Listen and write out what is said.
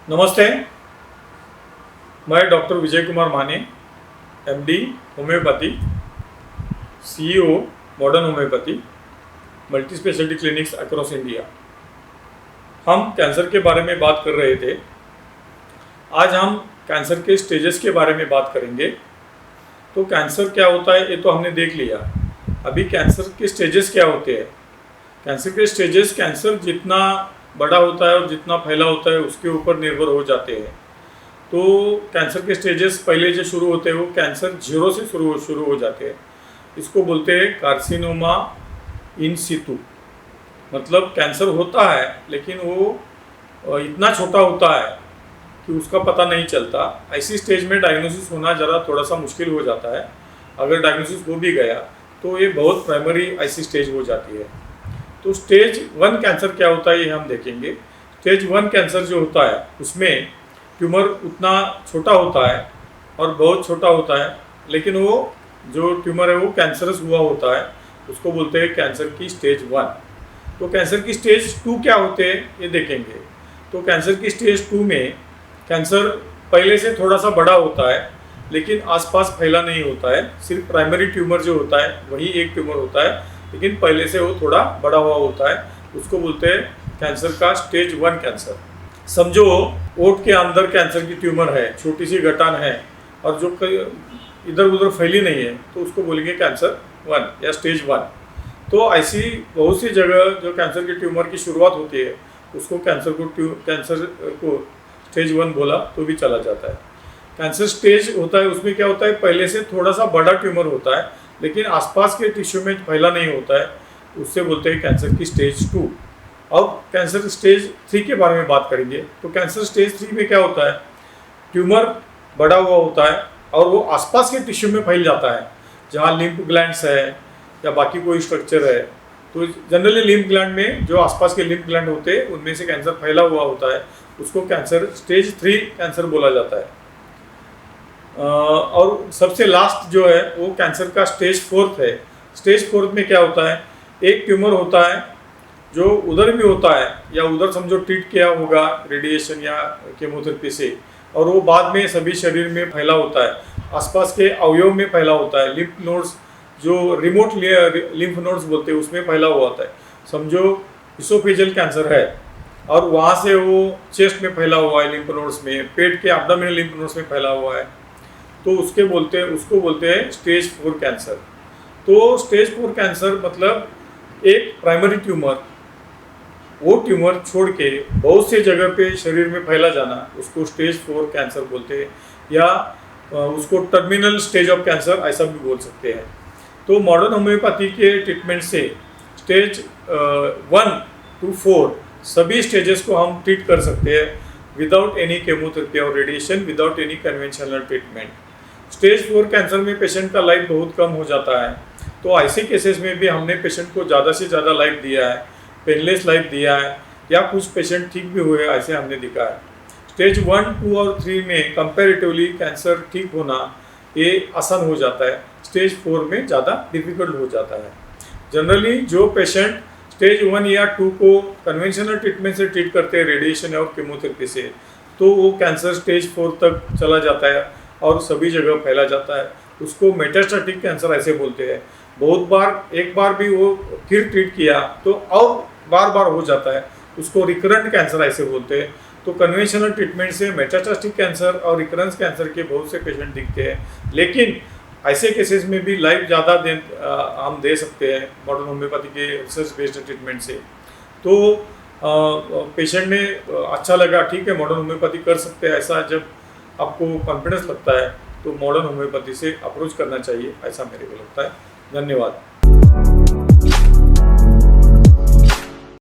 नमस्ते, मैं डॉक्टर विजय कुमार माने, MD homeopathy, CEO modern homeopathy, multi speciality clinics across India. हम कैंसर के बारे में बात कर रहे थे। आज हम कैंसर के स्टेजेस के बारे में बात करेंगे। तो कैंसर क्या होता है ये तो हमने देख लिया। अभी कैंसर के स्टेजेस क्या होते हैं। कैंसर के स्टेजेस कैंसर जितना बड़ा होता है और जितना फैला होता है उसके ऊपर निर्भर हो जाते हैं। तो कैंसर के स्टेजेस पहले जो शुरू होते हैं वो कैंसर जीरो से शुरू हो जाते हैं। इसको बोलते हैं कार्सिनोमा इन सितु। मतलब कैंसर होता है लेकिन वो इतना छोटा होता है कि उसका पता नहीं चलता। ऐसी स्टेज में डायग्नोसिस होना ज़रा थोड़ा सा मुश्किल हो जाता है। अगर डायग्नोसिस हो भी गया तो ये बहुत प्राइमरी ऐसी स्टेज हो जाती है। तो स्टेज 1 कैंसर क्या होता है ये हम देखेंगे। स्टेज 1 कैंसर जो होता है उसमें ट्यूमर उतना छोटा होता है और बहुत छोटा होता है, लेकिन वो जो ट्यूमर है वो कैंसरस हुआ होता है। उसको बोलते हैं कैंसर की स्टेज 1। तो कैंसर की स्टेज 2 क्या होते हैं ये देखेंगे। तो कैंसर की स्टेज 2 में कैंसर पहले से थोड़ा सा बड़ा होता है लेकिन आसपास फैला नहीं होता है। सिर्फ प्राइमरी ट्यूमर जो होता है वही एक ट्यूमर होता है, लेकिन पहले से वो थोड़ा बड़ा हुआ होता है। उसको बोलते हैं कैंसर का स्टेज 1 कैंसर। समझो ओट के अंदर कैंसर की ट्यूमर है, छोटी सी गठान है और जो इधर उधर फैली नहीं है, तो उसको बोलेंगे कैंसर 1 या स्टेज 1। तो ऐसी बहुत सी जगह जो कैंसर की ट्यूमर की शुरुआत होती है उसको कैंसर को स्टेज 1 बोला तो भी चला जाता है। कैंसर स्टेज होता है उसमें क्या होता है, पहले से थोड़ा सा बड़ा ट्यूमर होता है लेकिन आसपास के टिश्यू में फैला नहीं होता है। उससे बोलते हैं कैंसर की स्टेज 2। अब कैंसर स्टेज 3 के बारे में बात करेंगे। तो कैंसर स्टेज 3 में क्या होता है, ट्यूमर बड़ा हुआ होता है और वो आसपास के टिश्यू में फैल जाता है। जहाँ लिम्फ ग्लैंड्स है या बाकी कोई स्ट्रक्चर है, तो जनरली लिम्फ ग्लैंड में जो आसपास के लिम्फ ग्लैंड होते हैं उनमें से कैंसर फैला हुआ होता है। उसको कैंसर स्टेज 3 कैंसर बोला जाता है। और सबसे लास्ट जो है वो कैंसर का स्टेज 4 है। स्टेज 4 में क्या होता है, एक ट्यूमर होता है जो उधर भी होता है या उधर समझो ट्रीट किया होगा रेडिएशन या केमोथेरेपी से, और वो बाद में सभी शरीर में फैला होता है, आसपास के अवयव में फैला होता है। लिम्फ नोड्स जो रिमोट लिम्फ नोड्स बोलते हैं उसमें फैला हुआ होता है। समझो इसोफेजियल कैंसर है और वहाँ से वो चेस्ट में फैला हुआ है लिम्फ नोड्स में, पेट के एब्डोमिनल लिम्फ नोड्स में फैला हुआ है, तो उसको बोलते हैं स्टेज 4 कैंसर। तो स्टेज 4 कैंसर मतलब एक प्राइमरी ट्यूमर, वो ट्यूमर छोड़ के बहुत से जगह पे शरीर में फैला जाना, उसको स्टेज 4 कैंसर बोलते हैं, या उसको टर्मिनल स्टेज ऑफ कैंसर ऐसा भी बोल सकते हैं। तो मॉडर्न होम्योपैथी के ट्रीटमेंट से स्टेज 1 to 4 सभी स्टेजेस को हम ट्रीट कर सकते हैं विदाउट एनी केमोथेरेपी और radiation, without any conventional treatment. Stage 4 cancer में पेशेंट का लाइफ बहुत कम हो जाता है। तो ऐसे केसेस में भी हमने पेशेंट को ज़्यादा से ज़्यादा लाइफ दिया है, पेनलेस लाइफ दिया है, या कुछ पेशेंट ठीक भी हुए ऐसे हमने दिखा है। स्टेज 1, 2 और 3 में कंपैरेटिवली कैंसर ठीक होना ये आसान हो जाता है। स्टेज 4 में ज़्यादा डिफिकल्ट हो जाता है। जनरली जो पेशेंट स्टेज 1 या 2 को कन्वेंशनल ट्रीटमेंट से ट्रीट करते हैं, रेडिएशन और केमोथेरेपी से, तो वो कैंसर स्टेज 4 तक चला जाता है और सभी जगह फैला जाता है। उसको मेटास्टेटिक कैंसर ऐसे बोलते हैं। बहुत बार एक बार भी वो फिर ट्रीट किया तो और बार बार हो जाता है, उसको रिकरेंट कैंसर ऐसे बोलते हैं। तो कन्वेंशनल ट्रीटमेंट से मेटास्टेटिक कैंसर और रिकरेंस कैंसर के बहुत से पेशेंट दिखते हैं, लेकिन ऐसे केसेस में भी लाइफ ज़्यादा हम दे सकते हैं मॉडर्न होम्योपैथी के रिसर्च बेस्ड ट्रीटमेंट से। तो पेशेंट ने अच्छा लगा, ठीक है मॉडर्न होम्योपैथी कर सकते हैं, ऐसा जब आपको कॉन्फिडेंस लगता है तो मॉडर्न होम्योपैथी से अप्रोच करना चाहिए, ऐसा मेरे को लगता है। धन्यवाद।